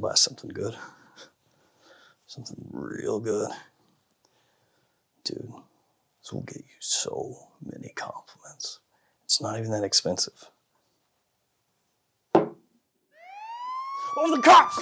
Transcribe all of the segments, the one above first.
buy something good. Something real good. Dude, this will get you so many compliments. It's not even that expensive. Oh, the cops!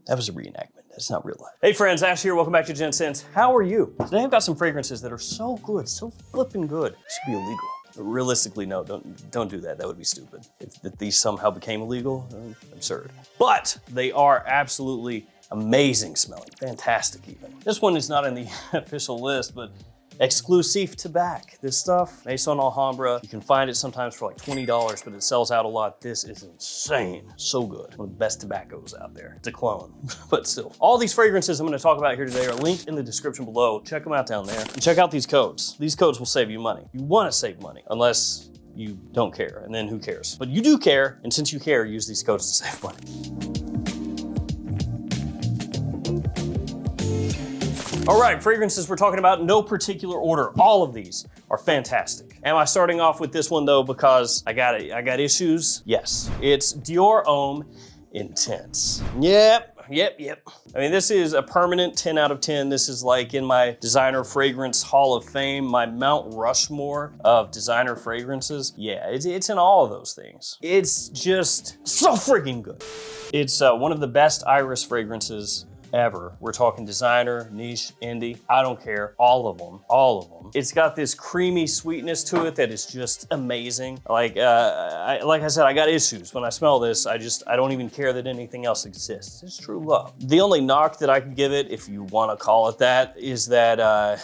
That was a reenactment. That's not real life. Hey friends, Ash here. Welcome back to Gents. How are you? Today I've got some fragrances that are so good, so flippin' good. It should be illegal. Realistically, no, don't do that. That would be stupid. If these somehow became illegal, absurd. But they are absolutely amazing smelling, fantastic even. This one is not in the official list, but exclusive to back. This stuff, Maison Alhambra, you can find it sometimes for like $20, but it sells out a lot. This is insane. So good. One of the best tobaccos out there. It's a clone, but still. All these fragrances I'm gonna talk about here today are linked in the description below. Check them out down there. And check out these codes. These codes will save you money. You wanna save money, unless you don't care, and then who cares? But you do care, and since you care, use these codes to save money. All right, fragrances we're talking about in no particular order. All of these are fantastic. Am I starting off with this one though because I got issues? Yes, it's Dior Homme Intense. Yep. I mean, this is a permanent 10 out of 10. This is like in my designer fragrance hall of fame, my Mount Rushmore of designer fragrances. Yeah, it's in all of those things. It's just so freaking good. It's one of the best iris fragrances ever. We're talking designer, niche, indie, I don't care, all of them. It's got this creamy sweetness to it that is just amazing. Like I said, I got issues. When I smell this, I don't even care that anything else exists. It's true love. The only knock that I could give it, if you wanna call it that, is that,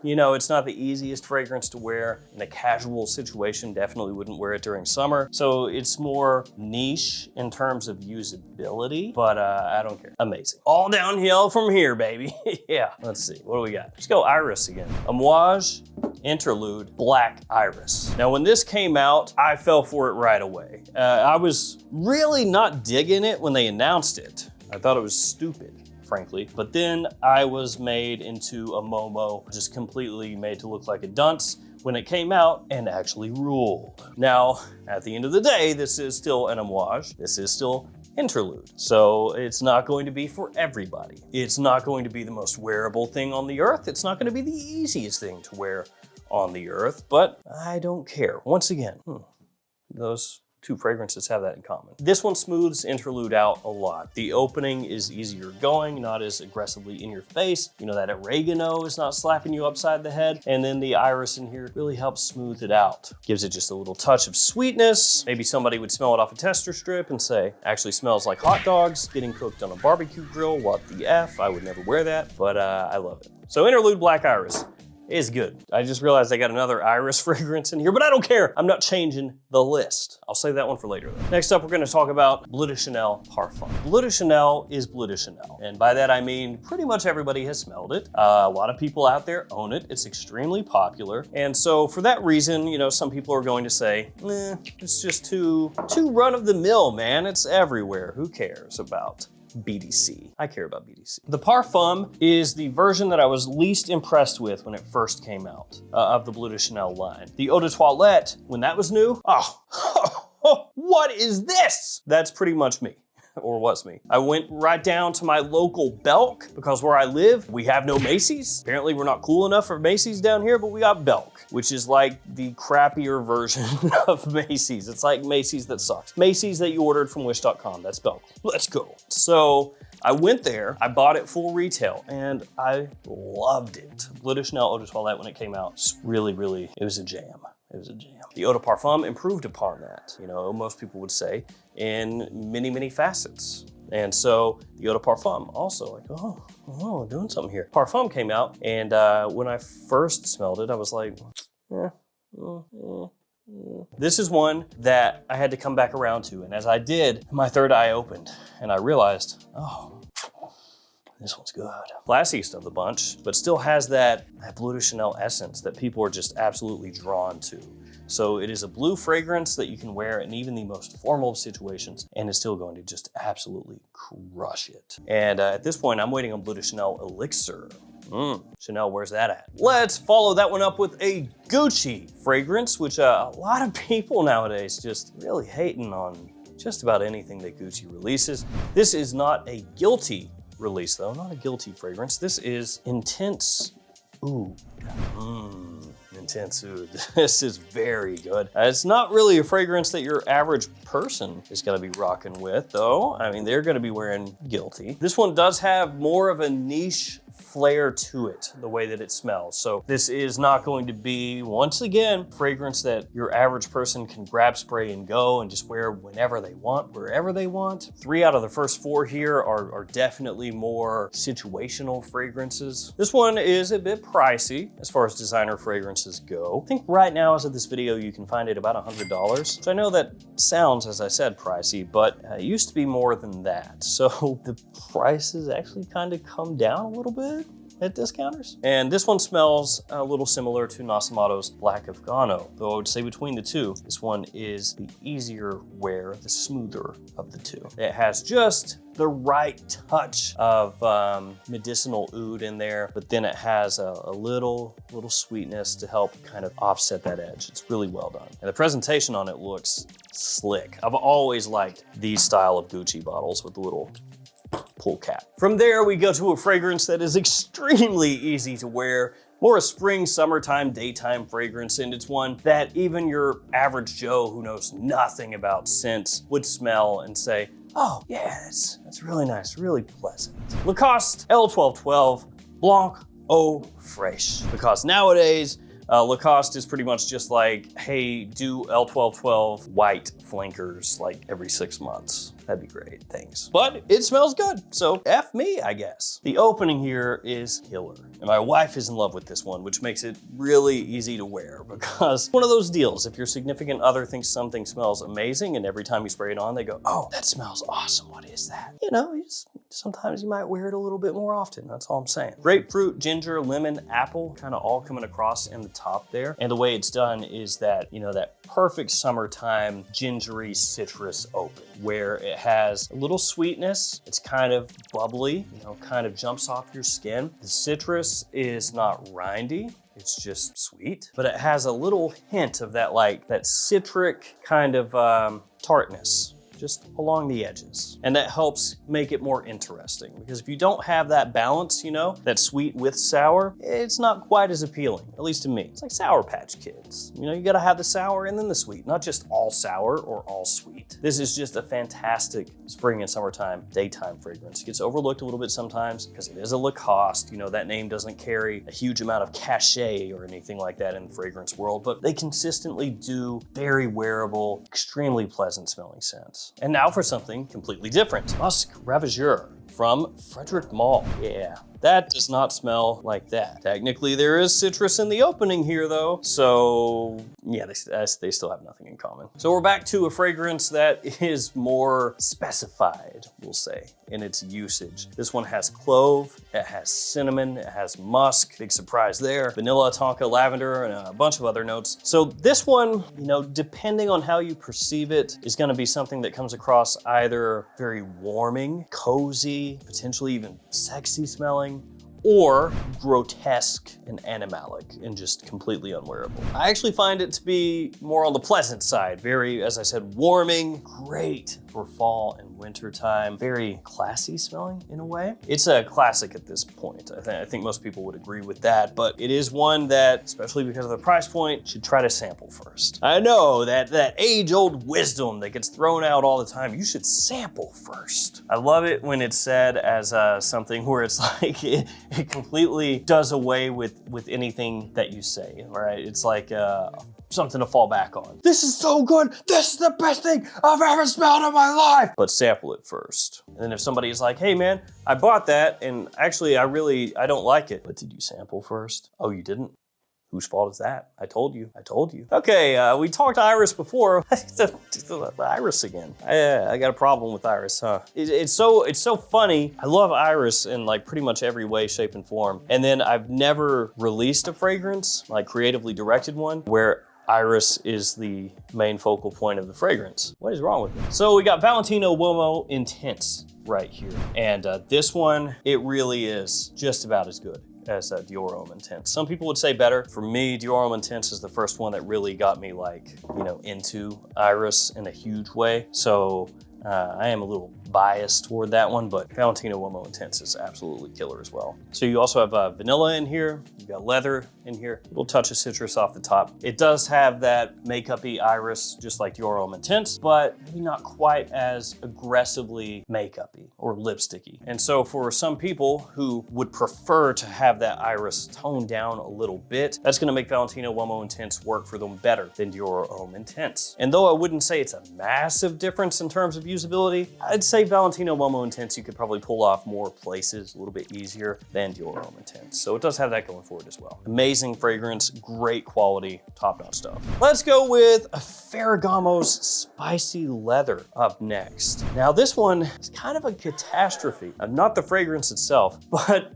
you know, it's not the easiest fragrance to wear in a casual situation. Definitely wouldn't wear it during summer. So it's more niche in terms of usability, but I don't care. Amazing. All downhill from here, baby. Yeah, let's see, what do we got? Let's go iris again. Amouage Interlude Black Iris. Now, when this came out, I fell for it right away. I was really not digging it when they announced it. I thought it was stupid, frankly. But then I was made into a Momo, just completely made to look like a dunce when it came out and actually ruled. Now, at the end of the day, this is still an Amouage. This is still Interlude. So it's not going to be for everybody. It's not going to be the most wearable thing on the earth. It's not going to be the easiest thing to wear on the earth, but I don't care. Once again, those two fragrances have that in common. This one smooths Interlude out a lot. The opening is easier going, not as aggressively in your face. You know, that oregano is not slapping you upside the head. And then the iris in here really helps smooth it out. Gives it just a little touch of sweetness. Maybe somebody would smell it off a tester strip and say, actually smells like hot dogs getting cooked on a barbecue grill. What the F? I would never wear that, but I love it. So Interlude Black Iris is good. I just realized I got another iris fragrance in here, but I don't care. I'm not changing the list. I'll save that one for later though. Next up, we're gonna talk about Blut Chanel Parfum. Blut Chanel is Blut Chanel. And by that, I mean, pretty much everybody has smelled it. A lot of people out there own it. It's extremely popular. And so for that reason, you know, some people are going to say, it's just too run of the mill, man. It's everywhere. Who cares about BDC? I care about BDC. The Parfum is the version that I was least impressed with when it first came out of the Blut Chanel line. The Eau de Toilette, when that was new, what is this? That's pretty much me. Or was me. I went right down to my local Belk because where I live, we have no Macy's. Apparently we're not cool enough for Macy's down here, but we got Belk, which is like the crappier version of Macy's. It's like Macy's that sucks. Macy's that you ordered from wish.com, that's Belk. Let's go. So I went there, I bought it full retail, and I loved it. Blut Chanel Eau de Toilette when it came out, just really, it was a jam. It was a jam. The Eau de Parfum improved upon that, you know, most people would say, in many facets. And so the Eau de Parfum also like, oh, doing something here. Parfum came out, and when I first smelled it, I was like, This is one that I had to come back around to. And as I did, my third eye opened and I realized, oh, this one's good. Classiest of the bunch, but still has that Blut Chanel essence that people are just absolutely drawn to. So it is a blue fragrance that you can wear in even the most formal of situations, and it's still going to just absolutely crush it. And at this point, I'm waiting on Blut Chanel Elixir. Chanel, where's that at? Let's follow that one up with a Gucci fragrance, which a lot of people nowadays just really hating on just about anything that Gucci releases. This is not a guilty release though, not a guilty fragrance. This is Intense Oud. Intense Oud. This is very good. It's not really a fragrance that your average person is gonna be rocking with though. I mean, they're gonna be wearing Guilty. This one does have more of a niche flair to it, the way that it smells. So this is not going to be, once again, fragrance that your average person can grab, spray, and go and just wear whenever they want, wherever they want. 3 out of the first 4 here are definitely more situational fragrances. This one is a bit pricey as far as designer fragrances go. I think right now, as of this video, you can find it about $100. So I know that sounds, as I said, pricey, but it used to be more than that. So the prices actually kind of come down a little bit at discounters. And this one smells a little similar to Nasimoto's Black Afghano, though I would say between the two, this one is the easier wear, the smoother of the two. It has just the right touch of medicinal oud in there, but then it has a little sweetness to help kind of offset that edge. It's really well done. And the presentation on it looks slick. I've always liked these style of Gucci bottles with the little pull cap. From there, we go to a fragrance that is extremely easy to wear, more a spring, summertime, daytime fragrance, and it's one that even your average Joe who knows nothing about scents would smell and say, oh yeah, that's really nice, really pleasant. Lacoste L1212 Blanc O Fresh. Because nowadays, Lacoste is pretty much just like, hey, do L1212 white flankers like every 6 months. That'd be great, thanks. But it smells good, so F me, I guess. The opening here is killer. And my wife is in love with this one, which makes it really easy to wear because one of those deals, if your significant other thinks something smells amazing and every time you spray it on, they go, oh, that smells awesome, what is that? You know, sometimes you might wear it a little bit more often, that's all I'm saying. Grapefruit, ginger, lemon, apple, kind of all coming across in the top there. And the way it's done is that, you know, that perfect summertime gingery citrus open where it has a little sweetness. It's kind of bubbly, you know, kind of jumps off your skin. The citrus is not rindy. It's just sweet, but it has a little hint of that, like that citric kind of tartness just along the edges. And that helps make it more interesting because if you don't have that balance, you know, that sweet with sour, it's not quite as appealing, at least to me. It's like Sour Patch Kids. You know, you gotta have the sour and then the sweet, not just all sour or all sweet. This is just a fantastic spring and summertime daytime fragrance. It gets overlooked a little bit sometimes because it is a Lacoste. You know, that name doesn't carry a huge amount of cachet or anything like that in the fragrance world, but they consistently do very wearable, extremely pleasant smelling scents. And now for something completely different. Musk Raver from Frederic Malle. Yeah, that does not smell like that. Technically, there is citrus in the opening here though. So yeah, they still have nothing in common. So we're back to a fragrance that is more specified, we'll say, in its usage. This one has clove, it has cinnamon, it has musk, big surprise there, vanilla, tonka, lavender, and a bunch of other notes. So this one, you know, depending on how you perceive it, is gonna be something that comes across either very warming, cozy, potentially even sexy smelling, or grotesque and animalic and just completely unwearable. I actually find it to be more on the pleasant side. Very, as I said, warming, great for fall and winter time. Very classy smelling in a way. It's a classic at this point. I think most people would agree with that, but it is one that, especially because of the price point, should try to sample first. I know that age-old wisdom that gets thrown out all the time, you should sample first. I love it when it's said as something where it's like, it completely does away with anything that you say, right? It's like something to fall back on. This is so good. This is the best thing I've ever smelled in my life. But sample it first. And then if somebody is like, hey man, I bought that and actually I don't like it. But did you sample first? Oh, you didn't? Whose fault is that? I told you. Okay, we talked Iris before. Iris again. I got a problem with Iris, huh? It's so funny. I love Iris in like pretty much every way, shape, and form. And then I've never released a fragrance, like creatively directed one, where iris is the main focal point of the fragrance. What is wrong with it? So we got Valentino Wo Intense right here. And this one, it really is just about as good as Dior Homme Intense. Some people would say better. For me, Dior Homme Intense is the first one that really got me like, you know, into iris in a huge way. So I am a little biased toward that one, but Valentino Wo Intense is absolutely killer as well. So you also have vanilla in here, you've got leather in here, a little touch of citrus off the top. It does have that makeup-y iris, just like Dior Homme Intense, but maybe not quite as aggressively makeup-y or lipsticky. And so for some people who would prefer to have that iris toned down a little bit, that's gonna make Valentino Wo Intense work for them better than Dior Homme Intense. And though I wouldn't say it's a massive difference in terms of usability, I'd say Valentino Wo Intense you could probably pull off more places a little bit easier than Dior Homme Intense. So it does have that going for it as well. Amazing fragrance, great quality, top-notch stuff. Let's go with Ferragamo's Spicy Leather up next. Now this one is kind of a catastrophe. Not the fragrance itself, but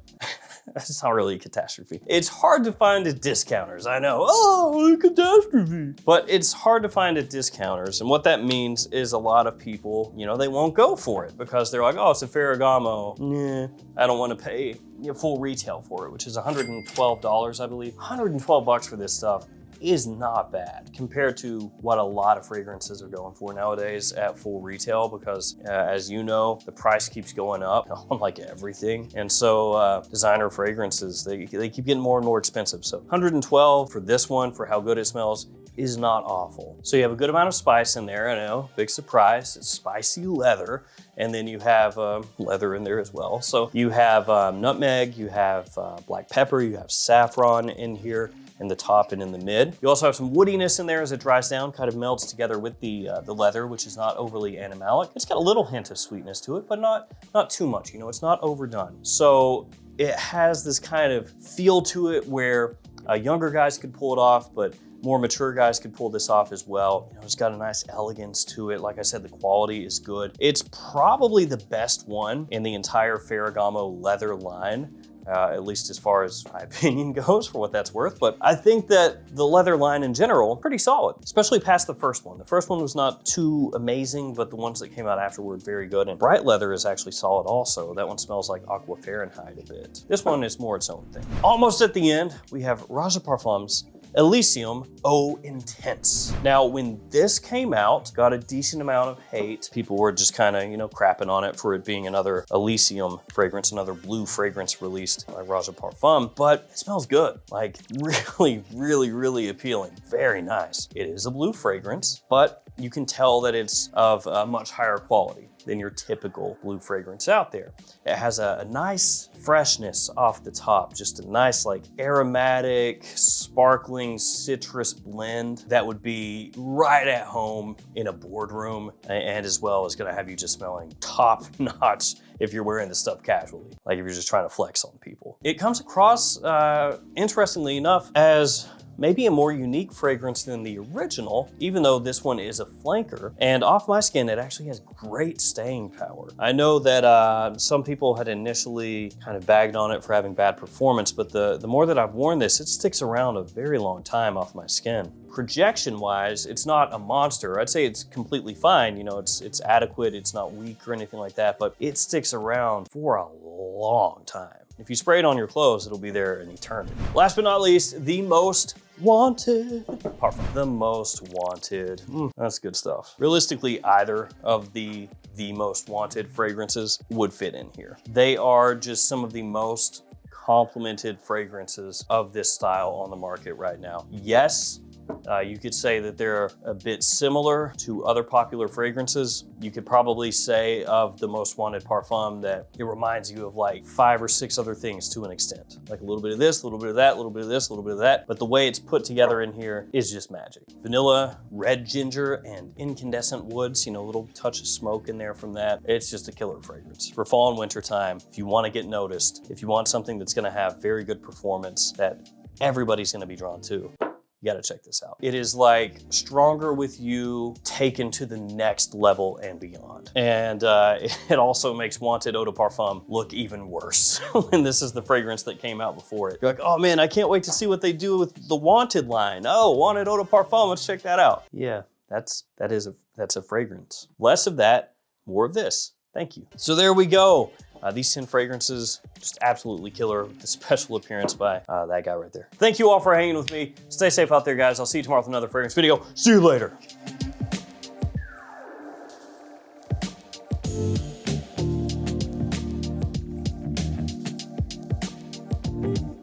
it's not really a catastrophe. It's hard to find at discounters, I know. Oh, a catastrophe. But it's hard to find at discounters. And what that means is a lot of people, you know, they won't go for it because they're like, oh, it's a Ferragamo. Nah, I don't want to pay full retail for it, which is $112, I believe. 112 bucks for this stuff is not bad compared to what a lot of fragrances are going for nowadays at full retail, because as you know, the price keeps going up on like everything. And so designer fragrances, they keep getting more and more expensive. So 112 for this one, for how good it smells, is not awful. So you have a good amount of spice in there. I know, big surprise, it's spicy leather. And then you have leather in there as well. So you have nutmeg, you have black pepper, you have saffron in here in the top and in the mid. You also have some woodiness in there as it dries down, kind of melts together with the leather, which is not overly animalic. It's got a little hint of sweetness to it, but not too much, you know, it's not overdone. So it has this kind of feel to it where younger guys could pull it off, but more mature guys could pull this off as well. You know, it's got a nice elegance to it. Like I said, the quality is good. It's probably the best one in the entire Ferragamo leather line. At least as far as my opinion goes, for what that's worth. But I think that the leather line in general, pretty solid, especially past the first one. The first one was not too amazing, but the ones that came out after were very good. And bright leather is actually solid also. That one smells like Aqua Fahrenheit a bit. This one is more its own thing. Almost at the end, we have Raja Parfums Elysium O Intense. Now, when this came out, got a decent amount of hate. People were just kind of, you know, crapping on it for it being another Elysium fragrance, another blue fragrance released by Raja Parfum, but it smells good. Like really, really, really appealing. Very nice. It is a blue fragrance, but you can tell that it's of a much higher quality than your typical blue fragrance out there. It has a nice freshness off the top, just a nice like aromatic, sparkling citrus blend that would be right at home in a boardroom, and as well as gonna have you just smelling top notch if you're wearing this stuff casually, like if you're just trying to flex on people. It comes across, interestingly enough, as maybe a more unique fragrance than the original, even though this one is a flanker. And off my skin, it actually has great staying power. I know that some people had initially kind of bagged on it for having bad performance, but the more that I've worn this, it sticks around a very long time off my skin. Projection-wise, it's not a monster. I'd say it's completely fine. You know, it's adequate, it's not weak or anything like that, but it sticks around for a long time. If you spray it on your clothes, it'll be there in eternity. Last but not least, the most wanted parfum. The most wanted. That's good stuff. Realistically, either of the most wanted fragrances would fit in here. They are just some of the most complimented fragrances of this style on the market right now. Yes, you could say that they're a bit similar to other popular fragrances. You could probably say of the most wanted parfum that it reminds you of like 5 or 6 other things to an extent. Like a little bit of this, a little bit of that, a little bit of this, a little bit of that. But the way it's put together in here is just magic. Vanilla, red ginger, and incandescent woods, you know, a little touch of smoke in there from that. It's just a killer fragrance. For fall and winter time, if you want to get noticed, if you want something that's going to have very good performance that everybody's going to be drawn to, you you gotta check this out. It is like Stronger With You taken to the next level and beyond. And it also makes Wanted Eau de Parfum look even worse when this is the fragrance that came out before it. You're like, oh man, I can't wait to see what they do with the Wanted line. Oh, Wanted Eau de Parfum, let's check that out. Yeah, that's a fragrance. Less of that, more of this. Thank you. So there we go. These 10 fragrances, just absolutely killer. The special appearance by that guy right there. Thank you all for hanging with me. Stay safe out there, guys. I'll see you tomorrow with another fragrance video. See you later. Thank you.